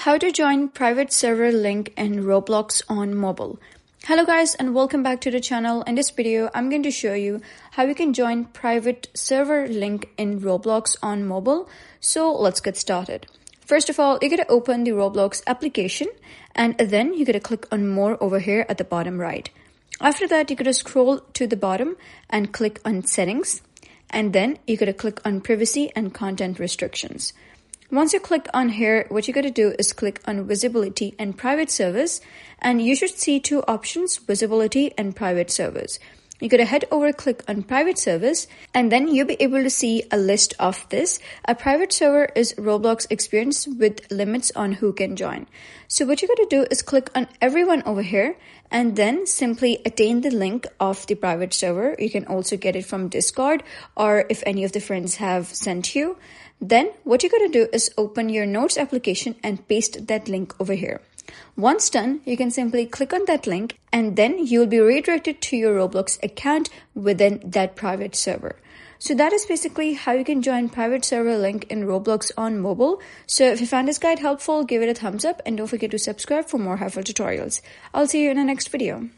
How to join private server link in Roblox on mobile. Hello guys and welcome back to the channel. In this video, I'm going to show you how you can join private server link in Roblox on mobile. So let's get started. First of all, you're going to open the Roblox application and then you're going to click on more over here at the bottom right. After that, you're going to scroll to the bottom and click on settings. And then you're going to click on privacy and content restrictions. Once you click on here, what you're going to do is click on visibility and private service, and you should see two options, visibility and private service. You're going to head over, click on private service, and then you'll be able to see a list of this. A private server is Roblox experience with limits on who can join. So what you're going to do is click on everyone over here and then simply attain the link of the private server. You can also get it from Discord or if any of the friends have sent you. Then what you're going to do is open your Notes application and paste that link over here. Once done, you can simply click on that link and then you'll be redirected to your Roblox account within that private server. So that is basically how you can join private server link in Roblox on mobile. So if you found this guide helpful, give it a thumbs up and don't forget to subscribe for more helpful tutorials. I'll see you in the next video.